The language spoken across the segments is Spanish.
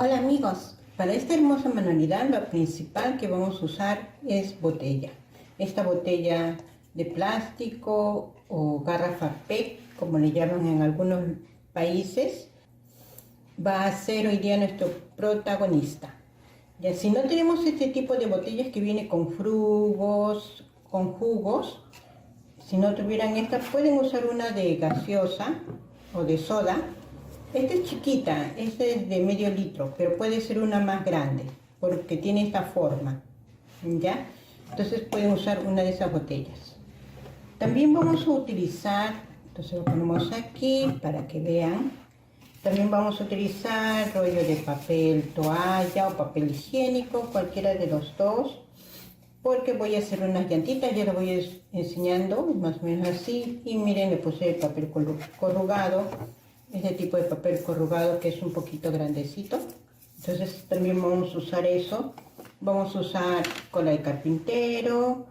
Hola amigos, para esta hermosa manualidad lo principal que vamos a usar es botella. Esta botella de plástico o garrafa PET, como le llaman en algunos países, va a ser hoy día nuestro protagonista. Ya, si no tenemos este tipo de botellas que viene con jugos, si no tuvieran esta, pueden usar una de gaseosa o de soda. Esta es chiquita, esta es de medio litro, pero puede ser una más grande, porque tiene esta forma, ¿ya? Entonces pueden usar una de esas botellas. También vamos a utilizar, entonces lo ponemos aquí para que vean. También vamos a utilizar rollo de papel toalla o papel higiénico, cualquiera de los dos, porque voy a hacer unas llantitas, ya lo voy enseñando, más o menos así. Y miren, le puse el papel corrugado, este tipo de papel corrugado que es un poquito grandecito. Entonces también vamos a usar eso. Vamos a usar cola de carpintero.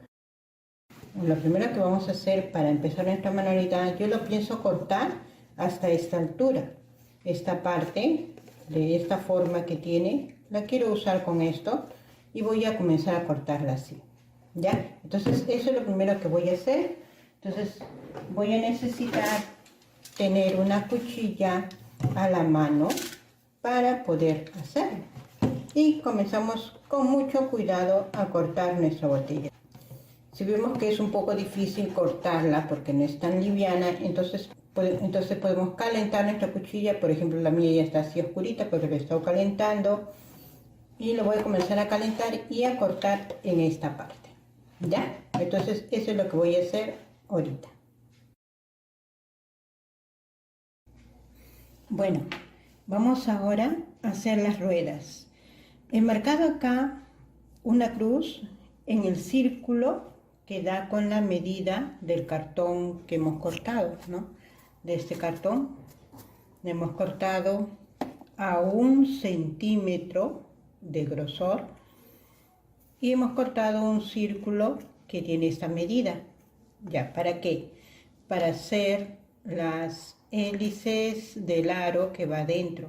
Lo primero que vamos a hacer para empezar nuestra manualidad, yo lo pienso cortar hasta esta altura. Esta parte, de esta forma que tiene, la quiero usar con esto. Y voy a comenzar a cortarla así, ¿ya? Entonces eso es lo primero que voy a hacer. Entonces voy a necesitar tener una cuchilla a la mano para poder hacerlo. Y comenzamos con mucho cuidado a cortar nuestra botella. Si vemos que es un poco difícil cortarla porque no es tan liviana, entonces podemos calentar nuestra cuchilla. Por ejemplo, la mía ya está así oscurita porque la he estado calentando. Y lo voy a comenzar a calentar y a cortar en esta parte, ¿ya? Entonces eso es lo que voy a hacer ahorita. Bueno, vamos ahora a hacer las ruedas. He marcado acá una cruz en el círculo que da con la medida del cartón que hemos cortado, ¿no? De este cartón le hemos cortado a 1 centímetro de grosor y hemos cortado un círculo que tiene esta medida. ¿Ya? ¿Para qué? Para hacer las hélices del aro que va dentro,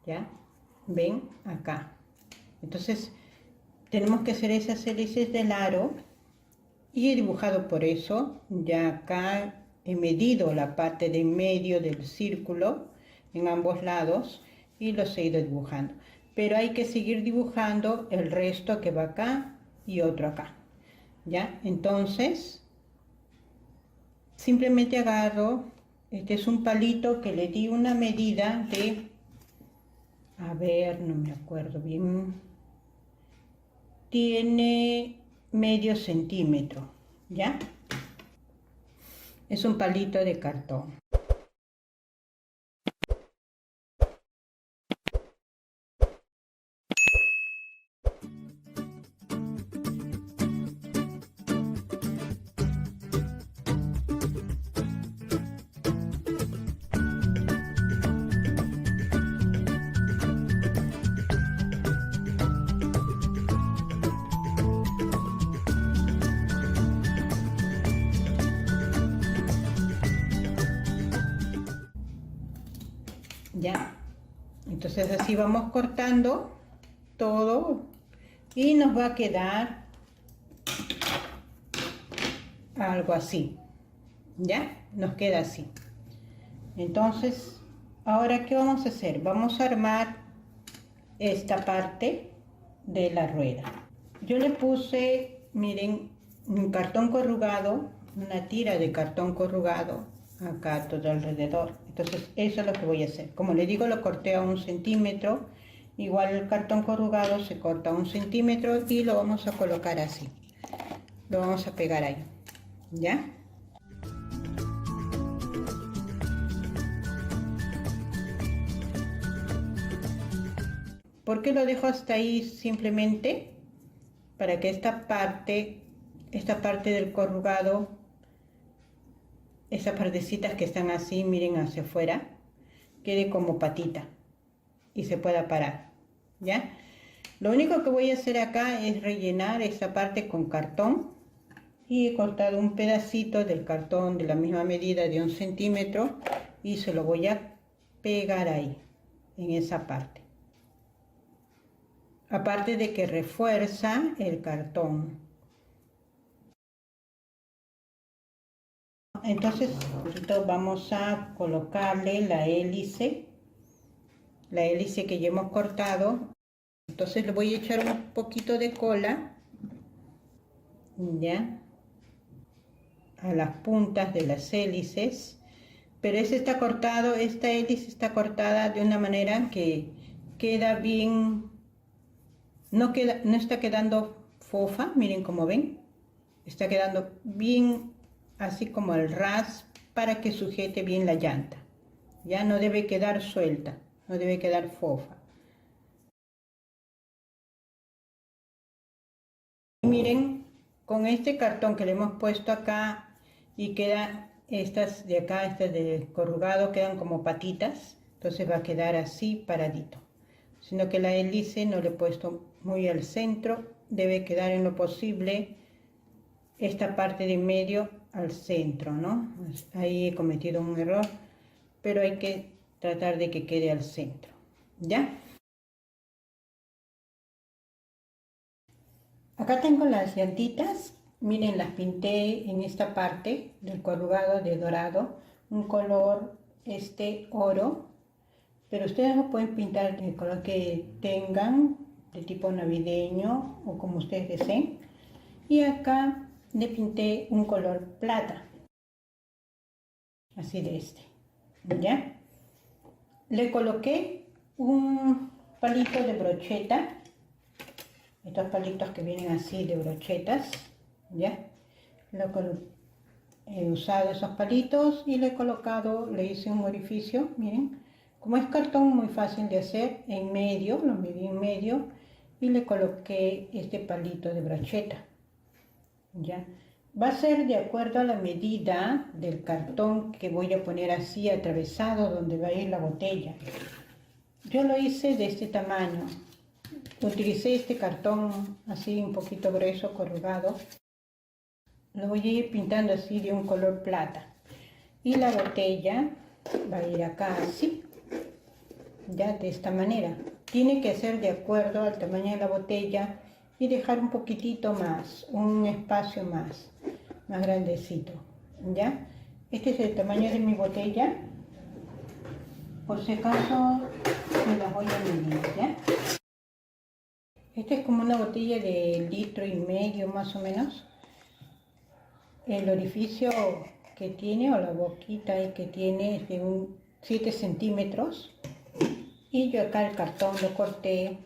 ¿ya? ¿Ven? Acá. Entonces tenemos que hacer esas hélices del aro y he dibujado por eso. Ya acá he medido la parte de medio del círculo en ambos lados y los he ido dibujando. Pero hay que seguir dibujando el resto que va acá y otro acá, ¿ya? Entonces, simplemente agarro, este es un palito que le di una medida de, a ver, no me acuerdo bien, tiene medio centímetro, ¿ya? Es un palito de cartón. Ya, entonces así vamos cortando todo y nos va a quedar algo así, ya, nos queda así. Entonces, ahora ¿qué vamos a hacer? Vamos a armar esta parte de la rueda. Yo le puse, miren, un cartón corrugado, una tira de cartón corrugado acá todo alrededor. Entonces eso es lo que voy a hacer. Como le digo, lo corté a 1 centímetro. Igual el cartón corrugado se corta a 1 centímetro y lo vamos a colocar así. Lo vamos a pegar ahí, ¿ya? ¿Por qué lo dejo hasta ahí? Simplemente para que esta parte del corrugado, esas partecitas que están así, miren hacia afuera, quede como patita y se pueda parar, ¿ya? Lo único que voy a hacer acá es rellenar esa parte con cartón y he cortado un pedacito del cartón de la misma medida de 1 centímetro y se lo voy a pegar ahí, en esa parte, aparte de que refuerza el cartón. Entonces vamos a colocarle la hélice que ya hemos cortado. Entonces le voy a echar un poquito de cola, ya, a las puntas de las hélices, pero esta hélice está cortada de una manera que queda bien, no está quedando fofa, miren como ven, está quedando bien así como al ras para que sujete bien la llanta, ya no debe quedar suelta, no debe quedar fofa. Miren, con este cartón que le hemos puesto acá y queda estas de acá, estas de corrugado, quedan como patitas, entonces va a quedar así paradito, sino que la hélice no le he puesto muy al centro, debe quedar en lo posible esta parte de medio al centro, ¿no? Ahí he cometido un error, pero hay que tratar de que quede al centro, ¿ya? Acá tengo las llantitas, miren, las pinté en esta parte del corrugado de dorado, un color oro, pero ustedes lo pueden pintar del color que tengan, de tipo navideño o como ustedes deseen. Y acá le pinté un color plata, así de ¿ya? Le coloqué un palito de brocheta, estos palitos que vienen así de brochetas, ¿ya? He usado esos palitos y le hice un orificio, miren, como es cartón muy fácil de hacer, en medio, lo medí en medio y le coloqué este palito de brocheta, ¿ya? Va a ser de acuerdo a la medida del cartón que voy a poner así atravesado donde va a ir la botella. Yo lo hice de este tamaño. Utilicé este cartón así un poquito grueso, corrugado. Lo voy a ir pintando así de un color plata. Y la botella va a ir acá así, ya de esta manera. Tiene que ser de acuerdo al tamaño de la botella y dejar un poquitito más, un espacio más grandecito, ¿ya? Este es el tamaño de mi botella. Por si acaso me la voy a medir, ¿ya? Esta es como una botella de 1,5 litros más o menos. El orificio que tiene, o la boquita que tiene, es de 7 centímetros. Y yo acá el cartón lo corté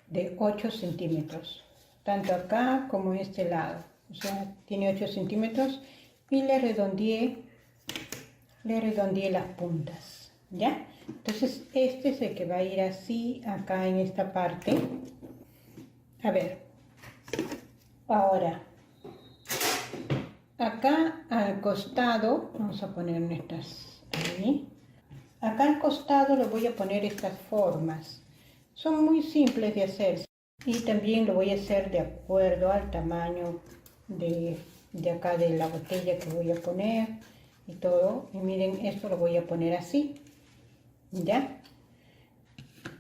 de 8 centímetros. Tanto acá como este lado. O sea, tiene 8 centímetros. Y le redondeé las puntas, ¿ya? Entonces este es el que va a ir así acá en esta parte. A ver, ahora acá al costado vamos a poner nuestras ahí. Acá al costado le voy a poner estas formas, son muy simples de hacer y también lo voy a hacer de acuerdo al tamaño de acá de la botella que voy a poner y todo. Y miren, esto lo voy a poner así, ¿ya?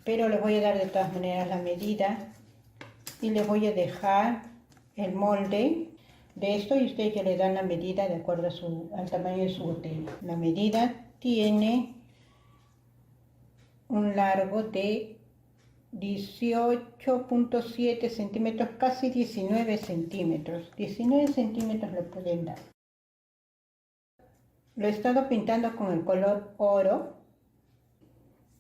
Pero les voy a dar de todas maneras la medida y les voy a dejar el molde de esto y ustedes ya le dan la medida de acuerdo al tamaño de su botella. La medida tiene un largo de 18.7 centímetros, casi 19 centímetros. 19 centímetros le pueden dar. Lo he estado pintando con el color oro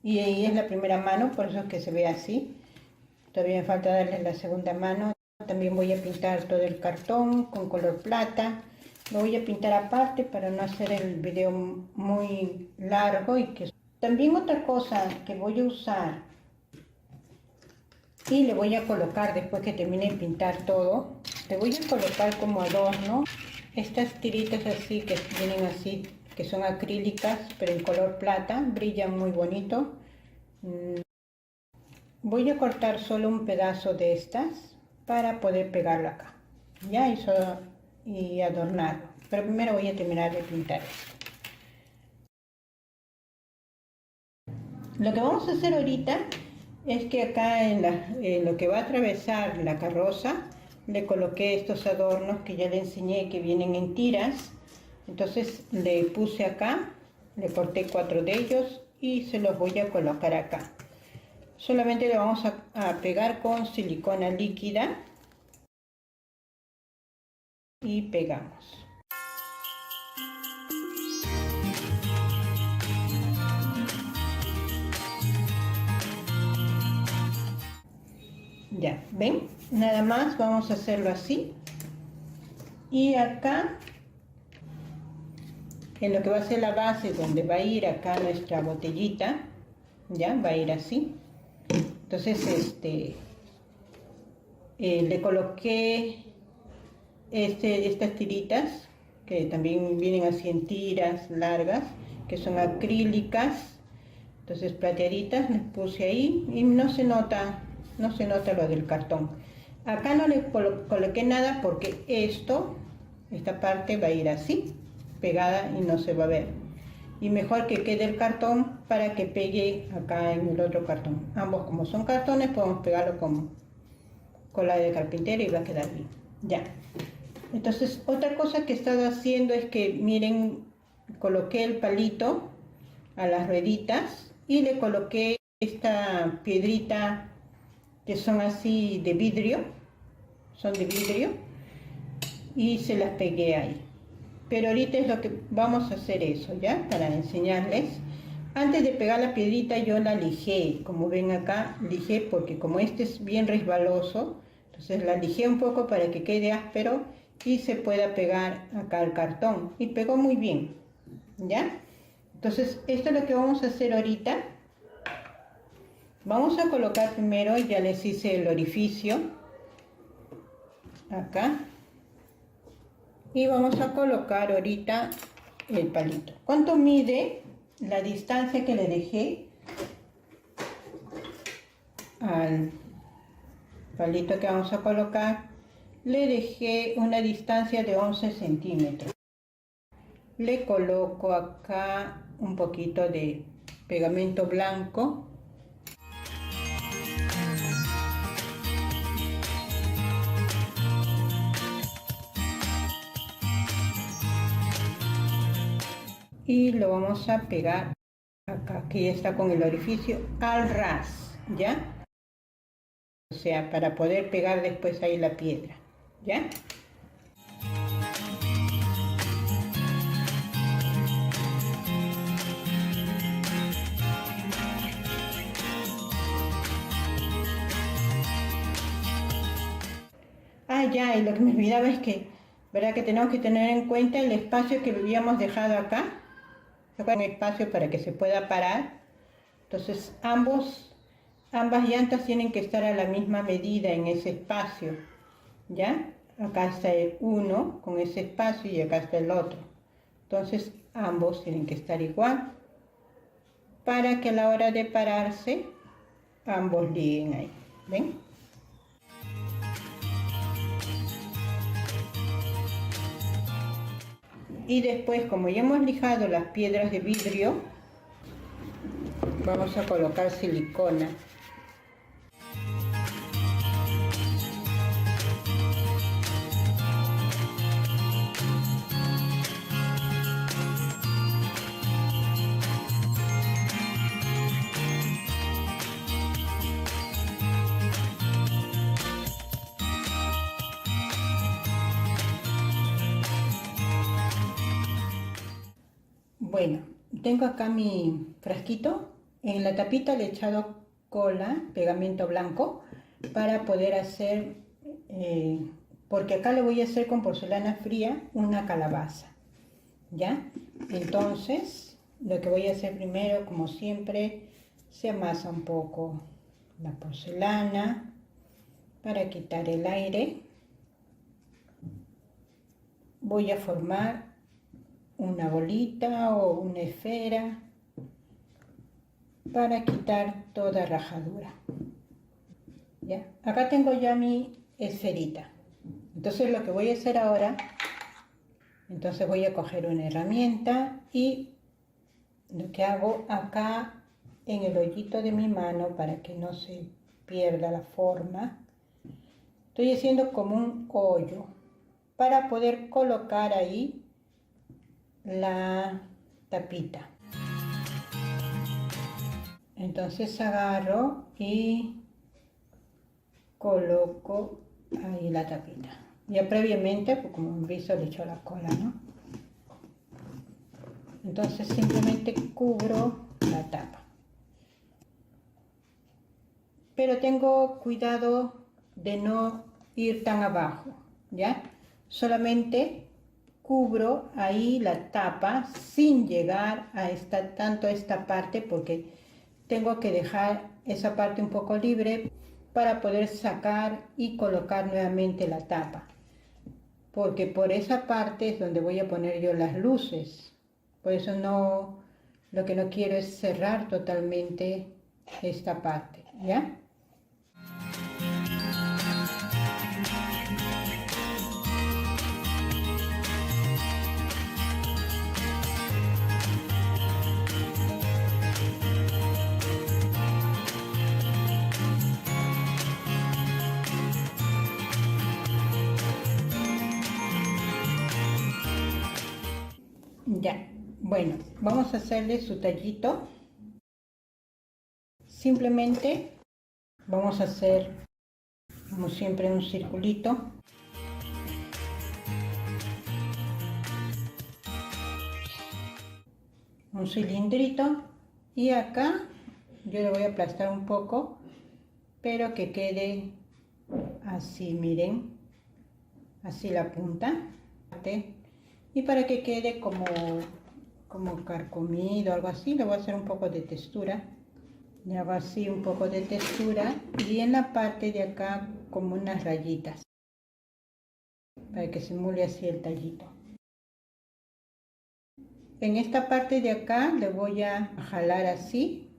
y ahí es la primera mano, por eso es que se ve así. Todavía me falta darle la segunda mano. También voy a pintar todo el cartón con color plata. Lo voy a pintar aparte para no hacer el video muy largo. También otra cosa que voy a usar y le voy a colocar después que termine de pintar todo, le voy a colocar como adorno estas tiritas así que vienen así, que son acrílicas pero en color plata, brillan muy bonito. Voy a cortar solo un pedazo de estas para poder pegarlo acá, ya, y adornarlo, pero primero voy a terminar de pintar esto. Lo que vamos a hacer ahorita es que acá en lo que va a atravesar la carroza le coloqué estos adornos que ya le enseñé que vienen en tiras. Entonces le puse acá, le corté 4 de ellos y se los voy a colocar acá. Solamente le vamos a pegar con silicona líquida y pegamos. Ya, ¿ven? Nada más vamos a hacerlo así. Y acá, en lo que va a ser la base, donde va a ir acá nuestra botellita, ya, va a ir así. Entonces, le coloqué estas tiritas, que también vienen así en tiras largas, que son acrílicas. Entonces, plateaditas, les puse ahí y no se nota lo del cartón. Acá no le coloqué nada porque esta parte va a ir así, pegada y no se va a ver. Y mejor que quede el cartón para que pegue acá en el otro cartón. Ambos, como son cartones, podemos pegarlo con cola de carpintero y va a quedar bien. Ya. Entonces, otra cosa que he estado haciendo es que, miren, coloqué el palito a las rueditas y le coloqué esta piedrita que son así de vidrio, y se las pegué ahí. Pero ahorita es lo que vamos a hacer eso, ¿ya? Para enseñarles. Antes de pegar la piedrita yo la lijé, como ven acá, lijé porque como este es bien resbaloso, entonces la lijé un poco para que quede áspero y se pueda pegar acá al cartón. Y pegó muy bien, ¿ya? Entonces esto es lo que vamos a hacer ahorita. Vamos a colocar primero, ya les hice el orificio acá. Y vamos a colocar ahorita el palito. ¿Cuánto mide la distancia que le dejé al palito que vamos a colocar? Le dejé una distancia de 11 centímetros. Le coloco acá un poquito de pegamento blanco. Y lo vamos a pegar acá, que ya está con el orificio al ras, ¿ya? O sea, para poder pegar después ahí la piedra, ¿ya? Ya, y lo que me olvidaba es que, ¿verdad? Que tenemos que tener en cuenta el espacio que habíamos dejado acá. Un espacio para que se pueda parar. Entonces, ambas llantas tienen que estar a la misma medida en ese espacio, ¿ya? Acá está el uno con ese espacio y acá está el otro. Entonces, ambos tienen que estar igual para que a la hora de pararse, ambos liguen ahí, ¿ven? Y después, como ya hemos lijado las piedras de vidrio, vamos a colocar silicona. Bueno, tengo acá mi frasquito. En la tapita le he echado cola, pegamento blanco, para poder hacer, porque acá le voy a hacer con porcelana fría una calabaza, ¿ya? Entonces, lo que voy a hacer primero, como siempre, se amasa un poco la porcelana para quitar el aire. Voy a formar una bolita o una esfera para quitar toda rajadura. ¿Ya? Acá tengo ya mi esferita. Entonces lo que voy a hacer ahora, voy a coger una herramienta y lo que hago acá en el hoyito de mi mano para que no se pierda la forma. Estoy haciendo como un hoyo para poder colocar ahí la tapita. Entonces agarro y coloco ahí la tapita. Ya previamente, pues como han visto, le echo la cola, ¿no? Entonces simplemente cubro la tapa. Pero tengo cuidado de no ir tan abajo, ¿ya? Solamente cubro ahí la tapa sin llegar a tanto a esta parte, porque tengo que dejar esa parte un poco libre para poder sacar y colocar nuevamente la tapa, porque por esa parte es donde voy a poner yo las luces. Por eso lo que no quiero es cerrar totalmente esta parte, ¿ya? Ya, bueno, vamos a hacerle su tallito. Simplemente vamos a hacer, como siempre, un circulito. Un cilindrito. Y acá yo le voy a aplastar un poco, pero que quede así, miren. Así la punta. Y para que quede como carcomido, algo así, le voy a hacer un poco de textura. Le hago así un poco de textura y en la parte de acá como unas rayitas para que simule así el tallito. En esta parte de acá le voy a jalar así.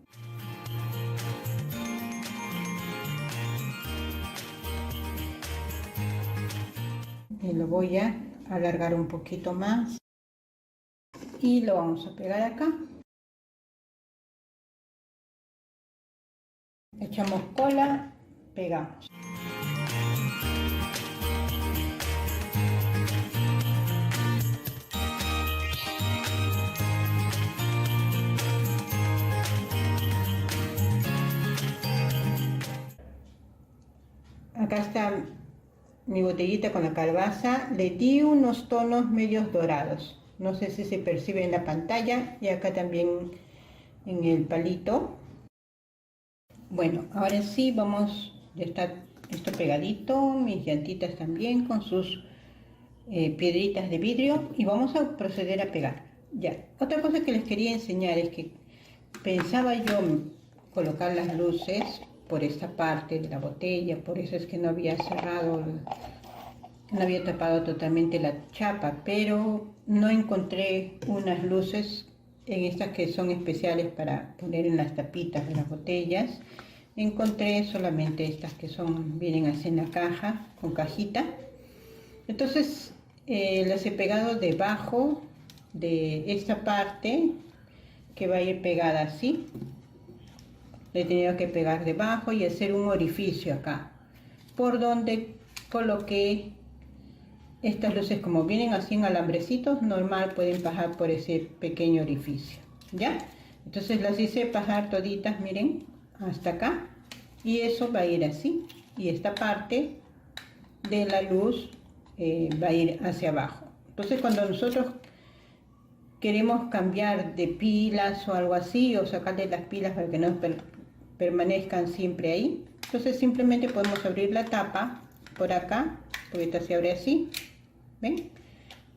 Y lo voy a alargar un poquito más y lo vamos a pegar acá. Echamos cola, pegamos. Acá está mi botellita con la calabaza. Le di unos tonos medios dorados. No sé si se percibe en la pantalla y acá también en el palito. Bueno, ahora sí vamos, ya está esto pegadito, mis llantitas también con sus piedritas de vidrio y vamos a proceder a pegar. Ya, otra cosa que les quería enseñar es que pensaba yo colocar las luces por esta parte de la botella, por eso es que no había cerrado, no había tapado totalmente la chapa, pero no encontré unas luces en estas que son especiales para poner en las tapitas de las botellas. Encontré solamente estas que vienen así en la caja, con cajita. Entonces las he pegado debajo de esta parte que va a ir pegada así. Le he tenido que pegar debajo y hacer un orificio acá, por donde coloqué estas luces. Como vienen así en alambrecitos, normal pueden pasar por ese pequeño orificio, ¿ya? Entonces las hice pasar toditas, miren, hasta acá, y eso va a ir así, y esta parte de la luz va a ir hacia abajo. Entonces cuando nosotros queremos cambiar de pilas o algo así, o sacarle las pilas para que no permanezcan siempre ahí, entonces simplemente podemos abrir la tapa por acá, porque esta se abre así, ¿ven?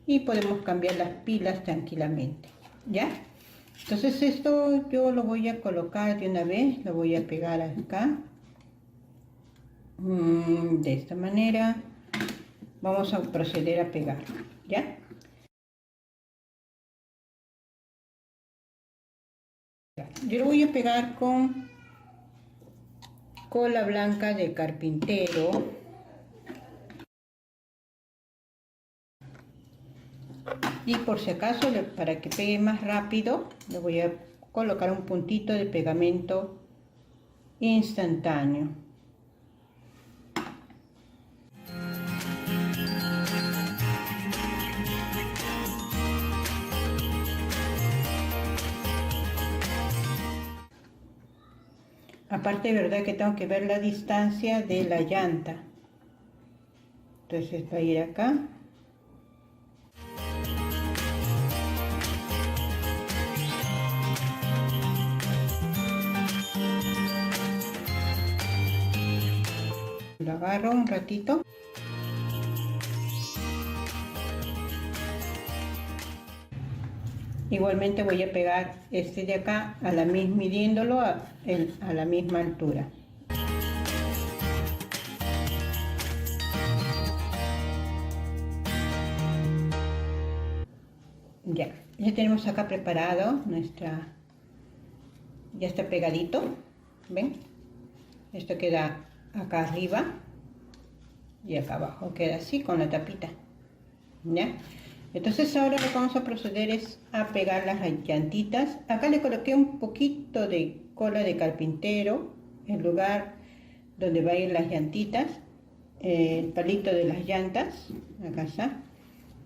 Y podemos cambiar las pilas tranquilamente, ¿ya? Entonces esto yo lo voy a colocar de una vez, lo voy a pegar acá, de esta manera. Vamos a proceder a pegar, ¿ya? Yo lo voy a pegar con cola blanca de carpintero. Y por si acaso, para que pegue más rápido, le voy a colocar un puntito de pegamento instantáneo. Aparte, verdad que tengo que ver la distancia de la llanta. Entonces va a ir acá. Lo agarro un ratito. Igualmente voy a pegar este de acá a la misma, midiéndolo a la misma altura. Ya tenemos acá preparado ya está pegadito, ¿ven? Esto queda acá arriba y acá abajo queda así con la tapita, ¿ya? Entonces ahora lo que vamos a proceder es a pegar las llantitas. Acá le coloqué un poquito de cola de carpintero, el lugar donde va a ir las llantitas, el palito de las llantas, acá está.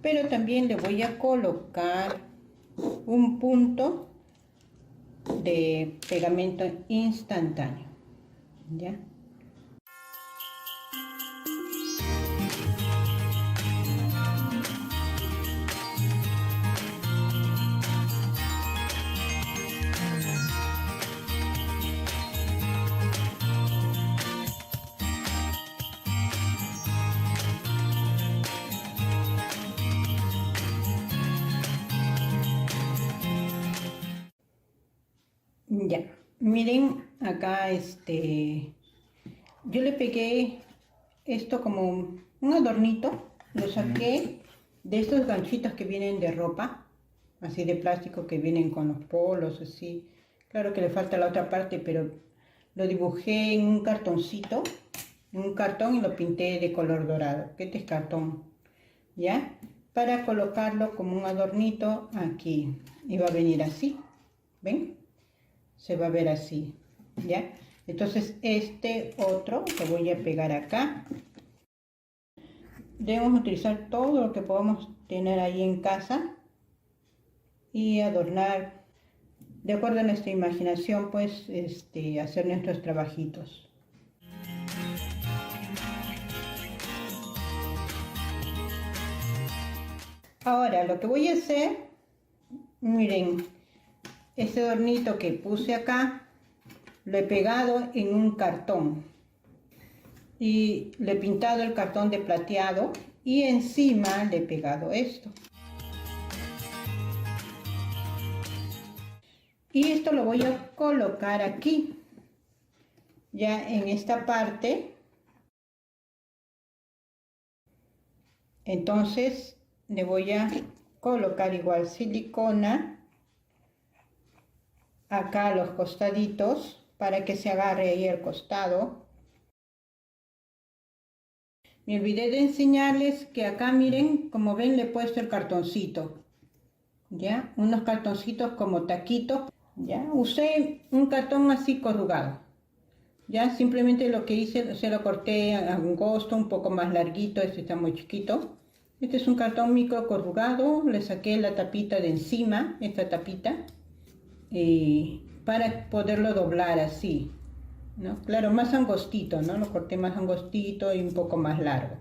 Pero también le voy a colocar un punto de pegamento instantáneo, ¿ya? Ya, miren acá yo le pegué esto como un adornito, lo saqué de estos ganchitos que vienen de ropa, así de plástico que vienen con los polos, así. Claro que le falta la otra parte, pero lo dibujé en un cartoncito, en un cartón y lo pinté de color dorado, que este es cartón, ¿ya? Para colocarlo como un adornito aquí, y va a venir así, ¿ven? Se va a ver así, ¿ya? Entonces este otro lo voy a pegar acá. Debemos utilizar todo lo que podamos tener ahí en casa y adornar de acuerdo a nuestra imaginación, pues hacer nuestros trabajitos. Ahora lo que voy a hacer, miren, este adornito que puse acá lo he pegado en un cartón y le he pintado el cartón de plateado y encima le he pegado esto. Y esto lo voy a colocar aquí, ya en esta parte. Entonces le voy a colocar igual silicona acá a los costaditos para que se agarre ahí el costado. Me olvidé de enseñarles que acá, miren, como ven, le he puesto el cartoncito, ya, unos cartoncitos como taquitos, ya. Usé un cartón así corrugado, ya, simplemente lo que hice, se lo corté angosto, un poco más larguito, este está muy chiquito. Este es un cartón micro corrugado, le saqué la tapita de encima, esta tapita, para poderlo doblar así, ¿no? Claro, más angostito, ¿no? Lo corté más angostito y un poco más largo.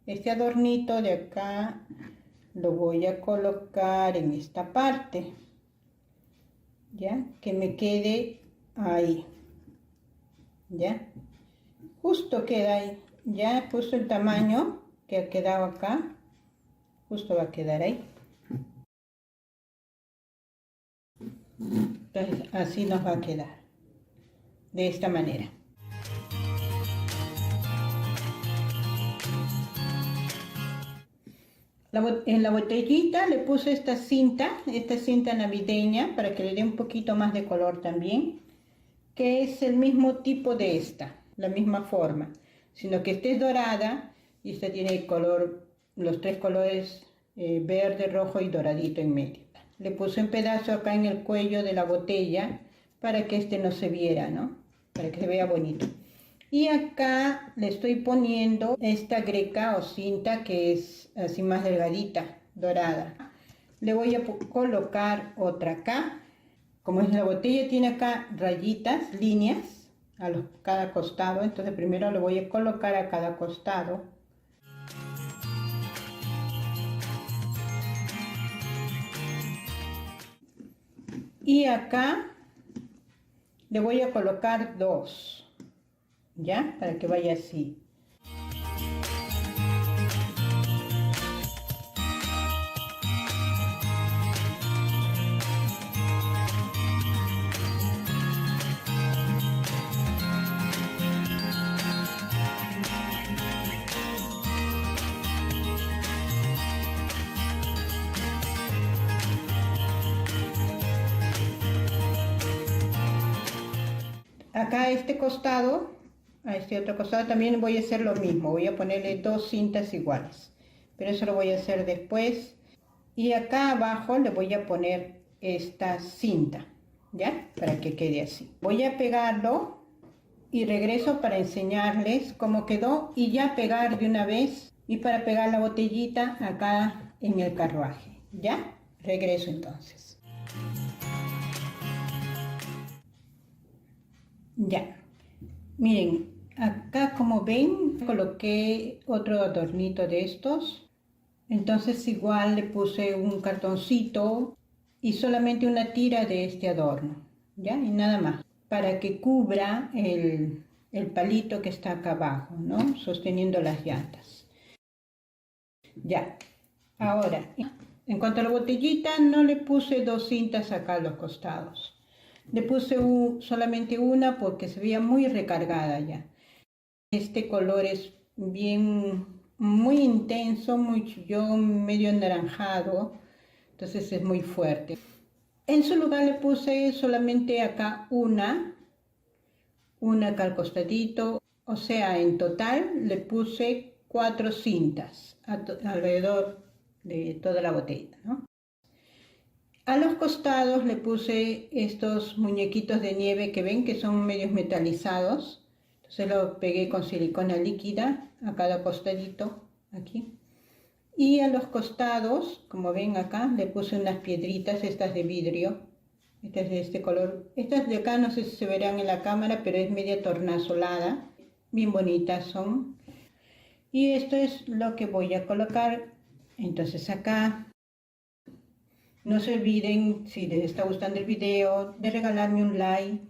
Este adornito de acá lo voy a colocar en esta parte, ya, que me quede ahí, ya, justo queda ahí. Ya puso el tamaño que ha quedado acá, justo va a quedar ahí. Entonces así nos va a quedar, de esta manera. En la botellita le puse esta cinta navideña para que le dé un poquito más de color también, que es el mismo tipo de esta, la misma forma, sino que esta es dorada y esta tiene el color, los tres colores verde, rojo y doradito en medio. le puse un pedazo acá en el cuello de la botella para que este no se viera, ¿no? Para que se vea bonito. Y acá le estoy poniendo esta greca o cinta que es así más delgadita, dorada. Le voy a colocar otra acá. Como es la botella, tiene acá rayitas, líneas a cada costado, entonces primero le voy a colocar a cada costado. Y acá le voy a colocar dos, ¿ya? Para que vaya así. Acá a este costado, a este otro costado también voy a hacer lo mismo, voy a ponerle dos cintas iguales, pero eso lo voy a hacer después. Y acá abajo le voy a poner esta cinta, ¿ya? Para que quede así. Voy a pegarlo y regreso para enseñarles cómo quedó y ya pegar de una vez y para pegar la botellita acá en el carruaje, ¿ya? Regreso entonces. Ya, miren, acá como ven coloqué otro adornito de estos, entonces igual le puse un cartoncito y solamente una tira de este adorno, ya, y nada más, para que cubra el palito que está acá abajo, ¿no? Sosteniendo las llantas. Ya, ahora, en cuanto a la botellita, no le puse dos cintas acá a los costados. Le puse solamente una porque se veía muy recargada ya. Este color es muy intenso, muy chillón, medio anaranjado, entonces es muy fuerte. En su lugar le puse solamente acá una acá al costadito, o sea, en total le puse 4 cintas alrededor de toda la botella, ¿no? A los costados le puse estos muñequitos de nieve que ven que son medios metalizados. Entonces lo pegué con silicona líquida a cada costadito, aquí. Y a los costados, como ven acá, le puse unas piedritas, estas de vidrio. Estas de este color. Estas de acá no sé si se verán en la cámara, pero es media tornasolada. Bien bonitas son. Y esto es lo que voy a colocar. Entonces acá. No se olviden, si les está gustando el video, de regalarme un like.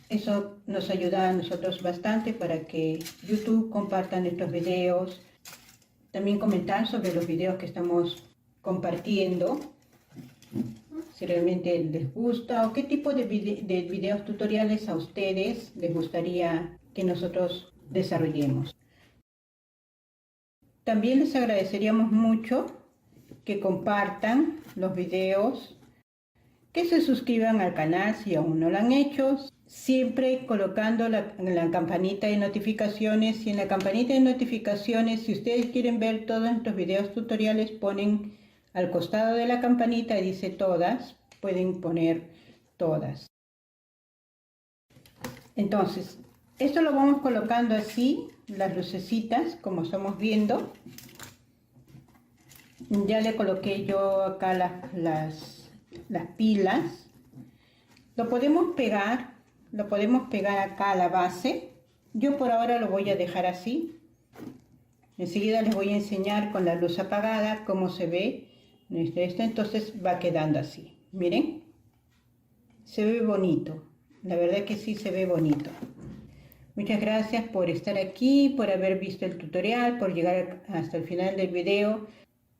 Eso nos ayuda a nosotros bastante para que YouTube compartan estos videos. También comentar sobre los videos que estamos compartiendo. Si realmente les gusta o qué tipo de videos tutoriales a ustedes les gustaría que nosotros desarrollemos. También les agradeceríamos mucho que compartan los videos, que se suscriban al canal si aún no lo han hecho, siempre colocando la campanita de notificaciones. Y en la campanita de notificaciones, si ustedes quieren ver todos nuestros videos tutoriales, ponen al costado de la campanita, dice todas, pueden poner todas. Entonces, esto lo vamos colocando así, las lucecitas, como estamos viendo. Ya le coloqué yo acá las pilas. Lo podemos pegar acá a la base. Yo por ahora lo voy a dejar así. Enseguida les voy a enseñar con la luz apagada cómo se ve. Entonces va quedando así. Miren, se ve bonito. La verdad que sí se ve bonito. Muchas gracias por estar aquí, por haber visto el tutorial, por llegar hasta el final del video.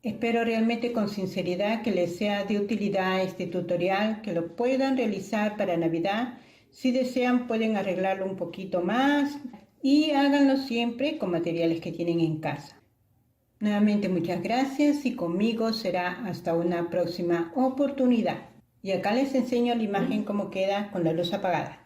Espero realmente con sinceridad que les sea de utilidad este tutorial, que lo puedan realizar para Navidad. Si desean pueden arreglarlo un poquito más y háganlo siempre con materiales que tienen en casa. Nuevamente muchas gracias y conmigo será hasta una próxima oportunidad. Y acá les enseño la imagen cómo queda con la luz apagada.